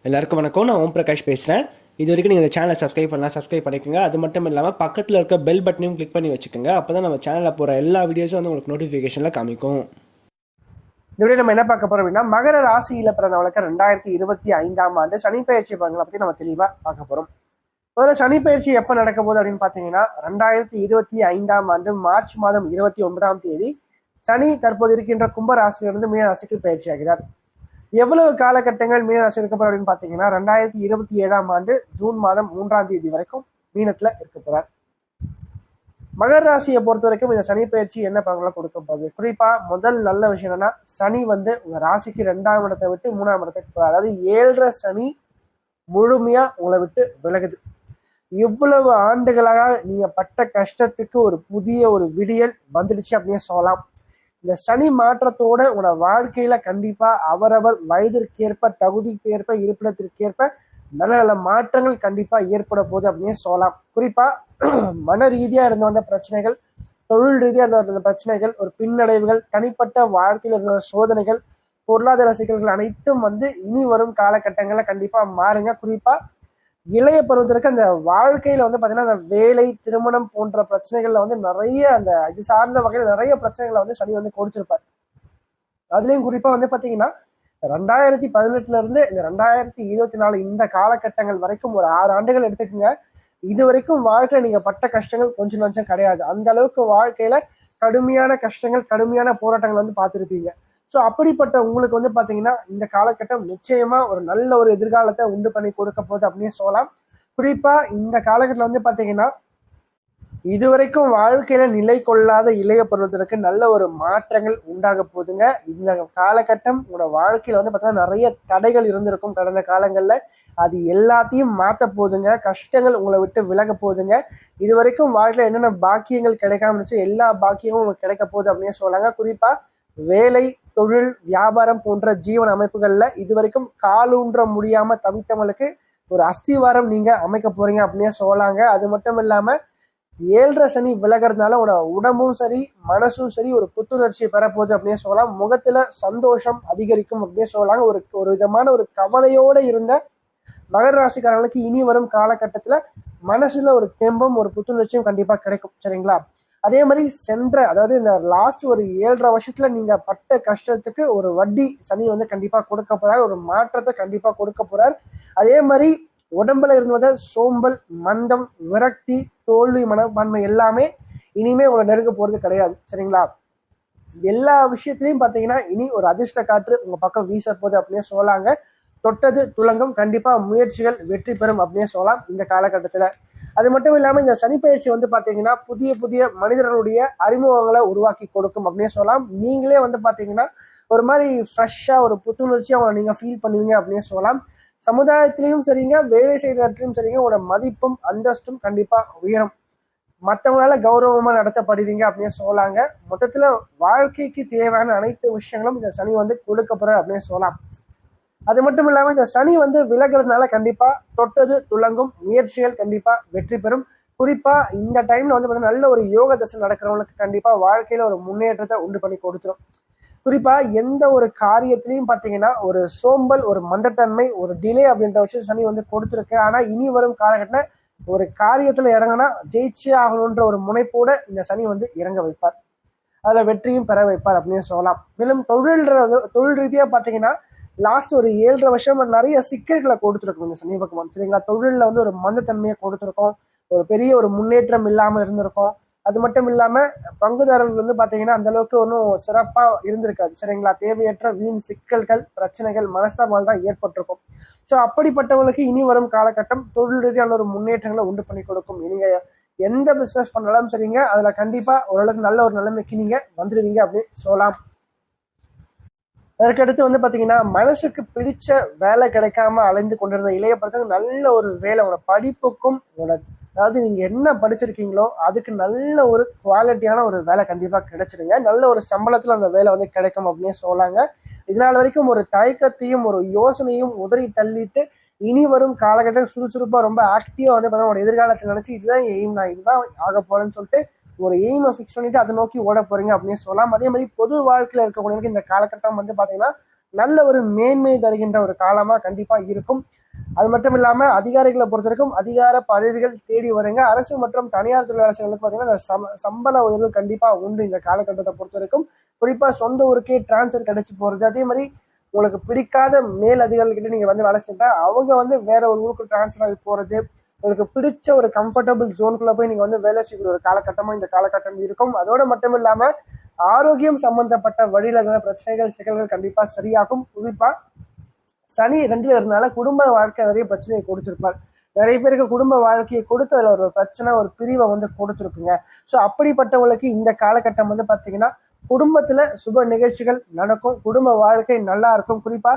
எல்லாருக்கும் வணக்கம். நான் ஓம் பிரகாஷ் பேசுகிறேன். இது வரைக்கும் நீங்கள் இந்த சேனலை சப்ஸ்கிரைப் பண்ணலாம், சப்ஸ்கிரைப் பண்ணிக்கோங்க. அது மட்டும் இல்லாமல் பக்கத்தில் இருக்க பெல் பட்டனையும் கிளிக் பண்ணி வச்சுக்கோங்க. அப்போ தான் நம்ம சேனலில் போகிற எல்லா வீடியோஸும் வந்து உங்களுக்கு நோட்டிஃபிகேஷனில் காமிக்கும். இந்த வீடியோ நம்ம என்ன பார்க்க போகிறோம் அப்படின்னா, மகர ராசியில் பிறந்தவங்களுக்கு 2025ஆம் ஆண்டு சனி பயிற்சி பலன்களை பற்றி நம்ம தெளிவாக பார்க்க போகிறோம். முதல்ல சனி பயிற்சி எப்போ நடக்க போகுது அப்படின்னு பார்த்தீங்கன்னா, 2025ஆம் ஆண்டு மார்ச் மாதம் 29ஆம் தேதி சனி தற்போது இருக்கின்ற கும்ப ராசியிலிருந்து மீன ராசிக்கு பயிற்சி ஆகிறார். எவ்வளவு காலகட்டங்கள் மீன ராசி இருக்க போறார் அப்படின்னு பாத்தீங்கன்னா, 2027ஆம் ஆண்டு ஜூன் மாதம் 3ஆம் தேதி வரைக்கும் மீனத்துல இருக்க போறார். மகர ராசியை பொறுத்த வரைக்கும் இந்த சனி பயிற்சி என்ன பலன்களை கொடுக்க போகுது? குறிப்பா முதல் நல்ல விஷயம் என்னன்னா, சனி வந்து உங்க ராசிக்கு 2ஆம் இடத்தை விட்டு 3ஆம் இடத்துக்கு போறார். அதாவது 7.5 சனி முழுமையா உங்களை விட்டு விலகுது. இவ்வளவு ஆண்டுகளாக நீங்க பட்ட கஷ்டத்துக்கு ஒரு புதிய ஒரு விடியல் வந்துடுச்சு அப்படின்னு சொல்லலாம். இந்த சனி மாற்றத்தோட உங்களோட வாழ்க்கையில கண்டிப்பா அவரவர் வயதிற்கேற்ப, தகுதிக்கேற்ப, இருப்பிடத்திற்கேற்ப நல்ல நல்ல மாற்றங்கள் கண்டிப்பா ஏற்பட போகுது அப்படின்னு சொல்லலாம். குறிப்பா மன ரீதியா இருந்த வந்த பிரச்சனைகள், தொழில் ரீதியா இருந்த பிரச்சனைகள், ஒரு பின்னடைவுகள், தனிப்பட்ட வாழ்க்கையில் இருந்த சோதனைகள், பொருளாதார சிக்கல்கள் அனைத்தும் வந்து இனி வரும் காலகட்டங்கள்ல கண்டிப்பா மாறுங்க. குறிப்பா இளைய பருவத்திற்கு அந்த வாழ்க்கையில வந்து பாத்தீங்கன்னா, அந்த வேலை, திருமணம் போன்ற பிரச்சனைகள்ல வந்து நிறைய அந்த இது சார்ந்த வகையில் நிறைய பிரச்சனைகளை வந்து சனி வந்து கொடுத்திருப்பார். அதுலயும் குறிப்பா வந்து பாத்தீங்கன்னா, 2018 இருந்து இந்த 2024 இந்த காலகட்டங்கள் வரைக்கும் ஒரு 6 ஆண்டுகள் எடுத்துக்கோங்க. இது வரைக்கும் வாழ்க்கையில நீங்க பட்ட கஷ்டங்கள் கொஞ்சம் நஞ்சம் கிடையாது. அந்த அளவுக்கு வாழ்க்கையில கடுமையான கஷ்டங்கள், கடுமையான போராட்டங்கள் வந்து பார்த்துருப்பீங்க. ஸோ அப்படிப்பட்ட உங்களுக்கு வந்து பார்த்தீங்கன்னா, இந்த காலகட்டம் நிச்சயமா ஒரு நல்ல ஒரு எதிர்காலத்தை உண்டு பண்ணி கொடுக்க போகுது அப்படின்னு சொல்லலாம். குறிப்பா இந்த காலகட்டத்தில் வந்து பார்த்தீங்கன்னா, இதுவரைக்கும் வாழ்க்கையில நிலை கொள்ளாத இளைய பருவத்திற்கு நல்ல ஒரு மாற்றங்கள் உண்டாக போகுதுங்க. இந்த காலகட்டம் உங்களோட வாழ்க்கையில வந்து பார்த்தீங்கன்னா நிறைய தடைகள் இருந்திருக்கும் கடந்த காலங்கள்ல. அது எல்லாத்தையும் மாற்ற போகுதுங்க. கஷ்டங்கள் உங்களை விட்டு விலக போகுதுங்க. இது வரைக்கும் வாழ்க்கையில என்னென்ன பாக்கியங்கள் கிடைக்காம இருந்துச்சு, எல்லா பாக்கியமும் உங்களுக்கு கிடைக்க போகுது அப்படின்னு சொல்லாங்க. குறிப்பா வேலை, தொழில், வியாபாரம் போன்ற ஜீவன அமைப்புகள்ல இதுவரைக்கும் காலூன்ற முடியாம தவித்தவங்களுக்கு ஒரு அஸ்திவாரம் நீங்க அமைக்க போறீங்க அப்படின்னே சொல்லலாங்க. அது மட்டும் இல்லாம 7.5 சனி விலகிறதுனால உடம்பும் சரி, மனசும் சரி ஒரு புத்துணர்ச்சியை பெறப்போகுது அப்படின்னு சொல்லலாம். முகத்துல சந்தோஷம் அதிகரிக்கும் அப்படின்னு சொல்லலாங்க. ஒரு விதமான ஒரு கவலையோட இருந்த மகர ராசிக்காரர்களுக்கு இனி வரும் காலகட்டத்துல மனசுல ஒரு தெம்பும் ஒரு புத்துணர்ச்சியும் கண்டிப்பா கிடைக்கும். சரிங்களா? அதே மாதிரி அதாவது இந்த லாஸ்ட் ஒரு 7.5 வருஷத்துல நீங்க பட்ட கஷ்டத்துக்கு ஒரு வட்டி சனி வந்து கண்டிப்பா கொடுக்க போறார். ஒரு மாற்றத்தை கண்டிப்பா கொடுக்க போறார். அதே மாதிரி உடம்புல இருந்தத சோம்பல், மந்தம், விரக்தி, தோல்வி மனப்பான்மை எல்லாமே இனிமே உங்களை நெருங்க போறது கிடையாது. சரிங்களா? எல்லா விஷயத்திலையும் பாத்தீங்கன்னா இனி ஒரு அதிர்ஷ்ட காற்று உங்க பக்கம் வீச போகுது அப்படின்னு சொல்லலாங்க. தொட்டது துலங்கும். கண்டிப்பா முயற்சிகள் வெற்றி பெறும் அப்படின்னு சொல்லலாம் இந்த காலகட்டத்துல. அது மட்டும் இல்லாம இந்த சனிப்பயிற்சி வந்து பாத்தீங்கன்னா புதிய புதிய மனிதர்களுடைய அறிமுகங்களை உருவாக்கி கொடுக்கும் அப்படின்னு சொல்லலாம். நீங்களே வந்து பாத்தீங்கன்னா ஒரு மாதிரி ஃப்ரெஷ்ஷா ஒரு புத்துணர்ச்சியா அவங்களை நீங்க ஃபீல் பண்ணுவீங்க அப்படின்னு சொல்லலாம். சமுதாயத்திலையும் சரிங்க, வேலை செய்யற இடத்துலையும் சரிங்க, உங்களோட மதிப்பும் அந்தஸ்தும் கண்டிப்பா உயரும். மற்றவங்களால கௌரவமா நடத்தப்படுவீங்க அப்படின்னு சொல்லலாங்க. மொத்தத்துல வாழ்க்கைக்கு தேவையான அனைத்து விஷயங்களும் இந்த சனி வந்து கொடுக்க போற அப்படின்னு சொல்லலாம். அது மட்டும் இல்லாம இந்த சனி வந்து விலகிறதுனால கண்டிப்பா தொட்டது துலங்கும். முயற்சிகள் கண்டிப்பா வெற்றி பெறும். குறிப்பா இந்த டைம்ல வந்து பார்த்தீங்கன்னா நல்ல ஒரு யோக தசை நடக்கிறவங்களுக்கு கண்டிப்பா வாழ்க்கையில ஒரு முன்னேற்றத்தை உண்டு பண்ணி கொடுத்துரும். குறிப்பா எந்த ஒரு காரியத்திலையும் பார்த்தீங்கன்னா ஒரு சோம்பல், ஒரு மந்தத்தன்மை, ஒரு டிலே அப்படின்ற விஷயம் சனி வந்து கொடுத்துருக்கு. ஆனா இனி வரும் காலகட்டத்தில் ஒரு காரியத்துல இறங்கினா ஜெயிச்சே ஆகணுன்ற ஒரு முனைப்போட இந்த சனி வந்து இறங்க வைப்பார். அதுல வெற்றியும் பெற வைப்பார் அப்படின்னு சொல்லலாம். மேலும் தொழில் ரீதியா பார்த்தீங்கன்னா லாஸ்ட் ஒரு 7.5 வருஷம் நிறைய சிக்கல்களை கொடுத்துருக்கோம் இந்த சனி பகவான். சரிங்களா? தொழிலில் வந்து ஒரு மந்தத்தன்மையை கொடுத்துருக்கோம். ஒரு பெரிய ஒரு முன்னேற்றம் இல்லாமல் இருந்திருக்கும். அது மட்டும் இல்லாம பங்குதாரர்கள் வந்து பாத்தீங்கன்னா அந்த அளவுக்கு ஒன்றும் சிறப்பா இருந்திருக்காது. சரிங்களா? தேவையற்ற வீண் சிக்கல்கள், பிரச்சனைகள், மனஸ்தாபங்கள் தான் ஏற்பட்டிருக்கும். ஸோ அப்படிப்பட்டவங்களுக்கு இனி வரும் காலகட்டம் தொழில் ரீதியான ஒரு முன்னேற்றங்களை உண்டு பண்ணி கொடுக்கும். நீங்க எந்த பிசினஸ் பண்ணாலும் சரிங்க, அதுல கண்டிப்பா ஓரளவுக்கு நல்ல ஒரு நிலைமைக்கு நீங்க வந்துடுவீங்க அப்படின்னு சொல்லலாம். அதற்கடுத்து வந்து பாத்தீங்கன்னா மனசுக்கு பிடிச்ச வேலை கிடைக்காம அலைந்து கொண்டிருந்த இளைய பருவத்துக்கு நல்ல ஒரு வேலை, உங்களோட படிப்புக்கும் அதாவது நீங்க என்ன படிச்சிருக்கீங்களோ அதுக்கு நல்ல ஒரு குவாலிட்டியான ஒரு வேலை கண்டிப்பா கிடைச்சிருங்க. நல்ல ஒரு சம்பளத்துல அந்த வேலை வந்து கிடைக்கும் அப்படின்னு சொல்லாங்க. இதனால் வரைக்கும் ஒரு தயக்கத்தையும் ஒரு யோசனையும் உதறி தள்ளிட்டு இனி வரும் காலகட்டம் சுறுசுறுப்பா ரொம்ப ஆக்டிவா வந்து பார்த்தீங்கன்னா எதிர்காலத்தில் நினைச்சு இதுதான் எய்ம், நான் இதுதான் ஆக போறேன்னு சொல்லிட்டு ஒரு எய்மை ஃபிக்ஸ் பண்ணிட்டு அதை நோக்கி ஓட போறீங்க அப்படின்னு சொல்லலாம். அதே மாதிரி பொது வாழ்க்கையில இருக்கக்கூடியவங்களுக்கு இந்த காலகட்டம் வந்து பாத்தீங்கன்னா நல்ல ஒரு மேன்மை தருகின்ற ஒரு காலமா கண்டிப்பா இருக்கும். அது மட்டும் இல்லாம அதிகாரிகளை பொறுத்த வரைக்கும் அதிகார பதவிகள் தேடி வருங்க. அரசு மற்றும் தனியார் தொழிலாளர்களுக்கு பார்த்தீங்கன்னா சம்பள உயர்வு கண்டிப்பா உண்டு இந்த காலகட்டத்தை பொறுத்த வரைக்கும். குறிப்பா சொந்த ஊருக்கே டிரான்ஸ்ஃபர் கிடைச்சு போறது, அதே மாதிரி உங்களுக்கு பிடிக்காத மேல் அதிகாரிகள் கிட்ட நீங்க வந்து வேலை செஞ்சா அவங்க வந்து வேற ஒரு ஊருக்கு டிரான்ஸ்ஃபர் ஆகி போறது, உங்களுக்கு பிடிச்ச ஒரு கம்ஃபர்டபுள் ஜோனுக்குள்ள போய் நீங்க வந்து வேலை செய்யக்கூடிய ஒரு காலகட்டமா இந்த காலகட்டம் இருக்கும். அதோட மட்டும் இல்லாம ஆரோக்கியம் சம்பந்தப்பட்ட வழியில பிரச்சனைகள் சிக்கல்கள் கண்டிப்பா சரியாகும். குறிப்பா சனி 2ல இருந்தால குடும்ப வாழ்க்கை நிறைய பிரச்சனையை கொடுத்திருப்பார். நிறைய பேருக்கு குடும்ப வாழ்க்கையை கொடுத்து அதுல ஒரு பிரச்சனை ஒரு பிரிவை வந்து கொடுத்துருக்குங்க. ஸோ அப்படிப்பட்டவங்களுக்கு இந்த காலகட்டம் வந்து பாத்தீங்கன்னா குடும்பத்துல சுப நிகழ்ச்சிகள் நடக்கும், குடும்ப வாழ்க்கை நல்லா இருக்கும். குறிப்பா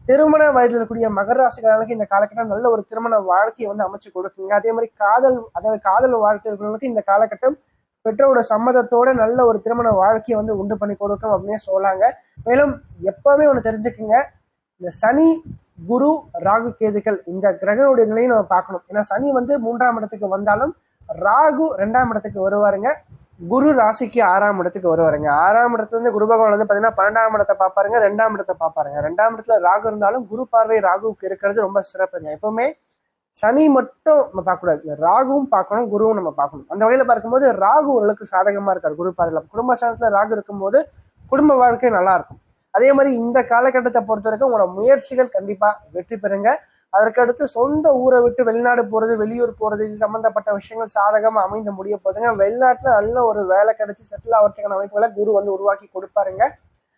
திருமண வயதில் இருக்கக்கூடிய மகர ராசிக்காரர்களுக்கு இந்த காலகட்டம் நல்ல ஒரு திருமண வாழ்க்கையை வந்து அமைச்சு கொடுக்குங்க. அதே மாதிரி காதல் வாழ்க்கை இருக்கிறவங்களுக்கு இந்த காலகட்டம் பெற்றோரோட சம்மதத்தோட நல்ல ஒரு திருமண வாழ்க்கையை வந்து உண்டு பண்ணி கொடுக்கும் அப்படின்னே சொல்லாங்க. மேலும் எப்பவுமே ஒன்று தெரிஞ்சுக்குங்க, இந்த சனி குரு ராகு கேதுக்கள் இந்த கிரகனுடைய நிலையை நம்ம பார்க்கணும். ஏன்னா சனி வந்து 3ஆம் இடத்துக்கு வந்தாலும் ராகு 2ஆம் இடத்துக்கு வருவாருங்க, குரு ராசிக்கு 6ஆம் இடத்துக்கு வருவாருங்க. 6ஆம் இடத்துல இருந்து குரு பகவான் வந்து பாத்தீங்கன்னா 12ஆம் இடத்தை பார்ப்பாருங்க, 2ஆம் இடத்தை பார்ப்பாருங்க. 2ஆம் இடத்துல ராகு இருந்தாலும் குரு பார்வை ராகுவுக்கு இருக்கிறது ரொம்ப சிறப்புங்க. எப்பவுமே சனி மட்டும் நம்ம பார்க்கக்கூடாது, ராகுவும் பார்க்கணும், குருவும் நம்ம பார்க்கணும். அந்த வகையில பார்க்கும்போது ராகு ஓரளவுக்கு சாதகமா இருக்காரு குரு பார்வையில. குடும்ப ஸ்தானத்துல ராகு இருக்கும்போது குடும்ப வாழ்க்கை நல்லா இருக்கும். அதே மாதிரி இந்த காலகட்டத்தை பொறுத்த வரைக்கும் உங்களோட முயற்சிகள் கண்டிப்பா வெற்றி பெறுங்க. அதற்கடுத்து சொந்த ஊரை விட்டு வெளிநாடு போறது, வெளியூர் போறது, இது சம்பந்தப்பட்ட விஷயங்கள் சாதகமா அமைந்து முடிய போதுங்க. வெளிநாட்டுல நல்ல ஒரு வேலை கிடைச்சி செட்டில் ஆகிறதுக்கான அமைப்புகளை குரு வந்து உருவாக்கி கொடுப்பாருங்க.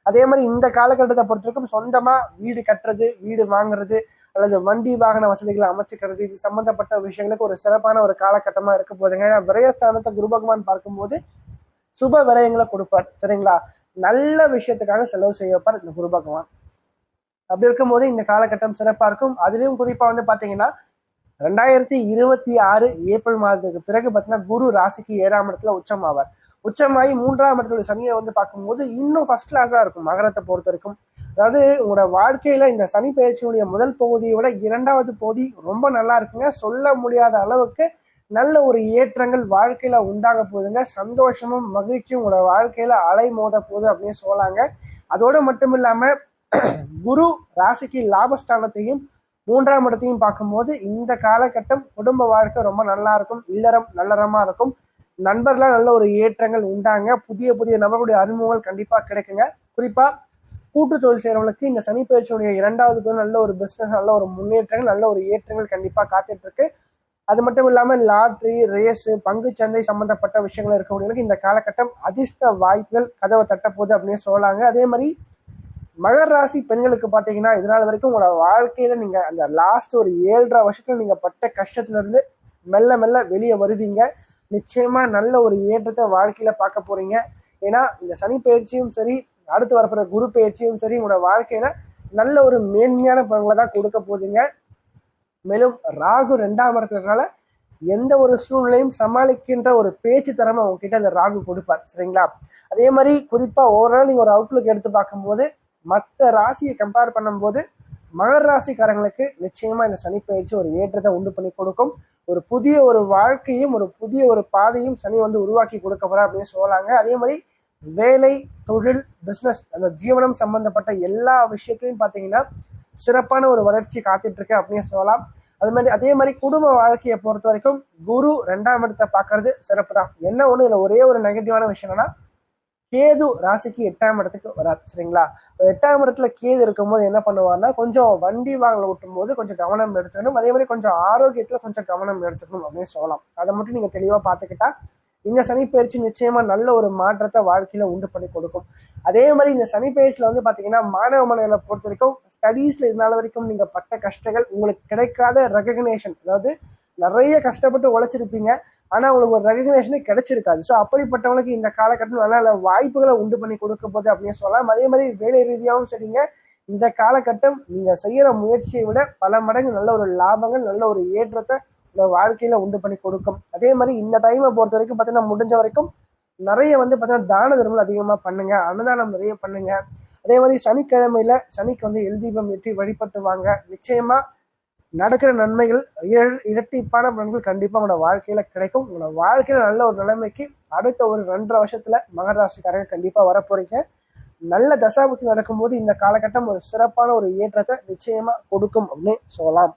அதே மாதிரி இந்த காலகட்டத்தை பொறுத்த வரைக்கும் சொந்தமா வீடு கட்டுறது, வீடு வாங்குறது அல்லது வண்டி வாகன வசதிகளை அமைச்சுக்கிறது, இது சம்பந்தப்பட்ட விஷயங்களுக்கு ஒரு சிறப்பான ஒரு காலகட்டமா இருக்க போதுங்க. ஏன்னா விரயஸ்தானத்தை குரு பகவான் பார்க்கும்போது சுப விரயங்களை கொடுப்பார், சரிங்களா? நல்ல விஷயத்துக்காக செலவு செய்ய வைப்பார் இந்த குரு பகவான். அப்படி இருக்கும்போது இந்த காலகட்டம் சிறப்பா இருக்கும். அதுலயும் குறிப்பா வந்து பாத்தீங்கன்னா 2026 ஏப்ரல் மாதத்துக்கு பிறகு பாத்தீங்கன்னா குரு ராசிக்கு 7ஆம் இடத்துல உச்சம் ஆவார். உச்சமாகி 3ஆம் இடத்துல சனியை வந்து பார்க்கும்போது இன்னும் ஃபர்ஸ்ட் கிளாஸா இருக்கும் மகரத்தை பொறுத்த வரைக்கும். அதாவது உங்களோட வாழ்க்கையில இந்த சனி பயிற்சியினுடைய முதல் பகுதியை விட 2வது பகுதி ரொம்ப நல்லா இருக்குங்க. சொல்ல முடியாத அளவுக்கு நல்ல ஒரு ஏற்றங்கள் வாழ்க்கையில உண்டாக போகுதுங்க. சந்தோஷமும் மகிழ்ச்சியும் உங்களோட வாழ்க்கையில அலை மோத போகுது அப்படின்னு சொல்லாங்க. அதோட மட்டும் இல்லாம குரு ராசிக்கு லாபஸ்தானத்தையும் 3ஆம் இடத்தையும் பார்க்கும்போது இந்த காலகட்டம் குடும்ப வாழ்க்கை ரொம்ப நல்லா இருக்கும், இல்லறம் நல்லறமா இருக்கும், நண்பர்களால் நல்ல ஒரு ஏற்றங்கள் உண்டாங்க, புதிய புதிய நபர்களுடைய அறிமுகங்கள் கண்டிப்பா கிடைக்குங்க. குறிப்பா கூட்டு தொழில் செய்யறவங்களுக்கு இந்த சனி பயிற்சியுடைய 2வது நல்ல ஒரு பிசினஸ், நல்ல ஒரு முன்னேற்றங்கள், நல்ல ஒரு ஏற்றங்கள் கண்டிப்பா காத்துட்டு இருக்கு. அது மட்டும் இல்லாம லாட்ரி, ரேஸ், பங்கு சந்தை சம்பந்தப்பட்ட விஷயங்கள் இருக்கக்கூடியவங்களுக்கு இந்த காலகட்டம் அதிர்ஷ்ட வாய்ப்புகள் கதவை தட்ட போகுது அப்படின்னு சொல்லாங்க. அதே மாதிரி மகர ராசி பெண்களுக்கு பாத்தீங்கன்னா இதனால வரைக்கும் உங்களோட வாழ்க்கையில நீங்க அந்த லாஸ்ட் ஒரு 7.5 வருஷத்துல நீங்க பட்ட கஷ்டத்துல இருந்து மெல்ல மெல்ல வெளியே வருவீங்க. நிச்சயமா நல்ல ஒரு ஏற்றத்தை வாழ்க்கையில பார்க்க போறீங்க. ஏன்னா இந்த சனி பயிற்சியும் சரி, அடுத்து வரப்படுற குரு பயிற்சியும் சரி உங்களோட வாழ்க்கையில நல்ல ஒரு மேன்மையான பலன்களை தான் கொடுக்க போதுங்க. மேலும் ராகு 2ஆம் இடத்துலனால எந்த ஒரு சூழ்நிலையும் சமாளிக்கின்ற ஒரு பேச்சு திறமை உங்ககிட்ட அந்த ராகு கொடுப்பார், சரிங்களா? அதே மாதிரி குறிப்பா ஓவரால் நீங்க ஒரு அவுட்லுக் எடுத்து பார்க்கும்போது மற்ற ராசியை கம்பேர் பண்ணும்போது மகர ராசிக்காரங்களுக்கு நிச்சயமா இந்த சனி பயிற்சி ஒரு ஏற்றத்தை உண்டு பண்ணி கொடுக்கும். ஒரு புதிய ஒரு வாழ்க்கையும் ஒரு புதிய ஒரு பாதையும் சனி வந்து உருவாக்கி கொடுக்க போறா அப்படின்னு சொல்லலாங்க. அதே மாதிரி வேலை, தொழில், பிசினஸ், அந்த ஜீவனம் சம்பந்தப்பட்ட எல்லா விஷயத்தையும் பார்த்தீங்கன்னா சிறப்பான ஒரு வளர்ச்சி காத்துட்டு இருக்கு அப்படின்னு சொல்லலாம். அதே மாதிரி குடும்ப வாழ்க்கையை பொறுத்த வரைக்கும் குரு 2ஆம் இடத்தை பார்க்கறது சிறப்பு தான். என்ன ஒண்ணு இதுல ஒரே ஒரு நெகட்டிவான விஷயம் என்னன்னா கேது ராசிக்கு 8ஆம் இடத்துக்கு வராது, சரிங்களா? 8ஆம் இடத்துல கேது இருக்கும்போது என்ன பண்ணுவார்னா கொஞ்சம் வண்டி வாங்கல ஓட்டும் போது கொஞ்சம் கவனம் எடுத்துக்கணும். அதே மாதிரி கொஞ்சம் ஆரோக்கியத்துல கொஞ்சம் கவனம் எடுத்துக்கணும் அப்படின்னு சொல்லலாம். அதை மட்டும் நீங்க தெளிவா பார்த்துக்கிட்டா இந்த சனி பயிற்சி நிச்சயமா நல்ல ஒரு மாற்றத்தை வாழ்க்கையில உண்டு பண்ணி கொடுக்கும். அதே மாதிரி இந்த சனி பயிற்சியில வந்து பாத்தீங்கன்னா மாணவ மாணவர்களை பொறுத்த வரைக்கும் ஸ்டடீஸ்ல இதனால வரைக்கும் நீங்க பட்ட கஷ்டங்கள் உங்களுக்கு கிடைக்காத ரெகக்னேஷன், அதாவது நிறைய கஷ்டப்பட்டு உழைச்சிருப்பீங்க ஆனா உங்களுக்கு ஒரு ரெகக்னேஷனே கிடைச்சிருக்காது. ஸோ அப்படிப்பட்டவங்களுக்கு இந்த காலகட்டம் நல்ல நல்ல வாய்ப்புகளை உண்டு பண்ணி கொடுக்க போகுது அப்படின்னு சொல்லலாம். அதே மாதிரி வேலை ரீதியாகவும் சரிங்க, இந்த காலகட்டம் நீங்க செய்யற முயற்சியை விட பல மடங்கு நல்ல ஒரு லாபங்கள், நல்ல ஒரு ஏற்றத்தை வாழ்க்கையில உண்டு பண்ணி கொடுக்கும். அதே மாதிரி இந்த டைமை பொறுத்த வரைக்கும் பார்த்தீங்கன்னா முடிஞ்ச வரைக்கும் நிறைய வந்து பார்த்தீங்கன்னா தான தர்மங்கள் அதிகமா பண்ணுங்க, அன்னதானம் நிறைய பண்ணுங்க. அதே மாதிரி சனிக்கிழமையில சனிக்கு வந்து எல் தீபம் ஏற்றி வழிபட்டு வாங்க. நிச்சயமா நடக்கிற நன்மைகள் இரட்டிப்பான பலன்கள் கண்டிப்பா உங்களோட வாழ்க்கையில கிடைக்கும். உங்களோட வாழ்க்கையில நல்ல ஒரு நிலைமைக்கு அடுத்த ஒரு 2.5 வருஷத்துல மகர ராசிக்காரங்க கண்டிப்பா வரப்போறீங்க. நல்ல தசாபுத்தி நடக்கும்போது இந்த காலகட்டம் ஒரு சிறப்பான ஒரு ஏற்றத்தை நிச்சயமா கொடுக்கும் அப்படின்னு சொல்லலாம்.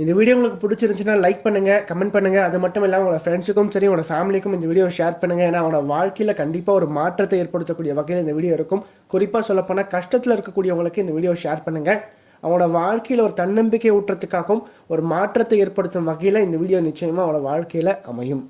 இந்த வீடியோ உங்களுக்கு பிடிச்சிருந்துச்சுன்னா லைக் பண்ணுங்க, கமெண்ட் பண்ணுங்க. அது மட்டும் இல்லாமல் உங்களோட ஃப்ரெண்ட்ஸுக்கும் சரி, உங்களோட ஃபேமிலிக்கும் இந்த வீடியோ ஷேர் பண்ணுங்க. ஏன்னா அவனோட வாழ்க்கையில் கண்டிப்பாக ஒரு மாற்றத்தை ஏற்படுத்தக்கூடிய வகையில் இந்த வீடியோ இருக்கும். குறிப்பாக சொல்லப்போனால் கஷ்டத்தில் இருக்கக்கூடியவங்களுக்கு இந்த வீடியோ ஷேர் பண்ணுங்க. அவனோட வாழ்க்கையில் ஒரு தன்னம்பிக்கை ஊட்டுறதுக்காகவும் ஒரு மாற்றத்தை ஏற்படுத்தும் வகையில் இந்த வீடியோ நிச்சயமாக அவனோட வாழ்க்கையில் அமையும்.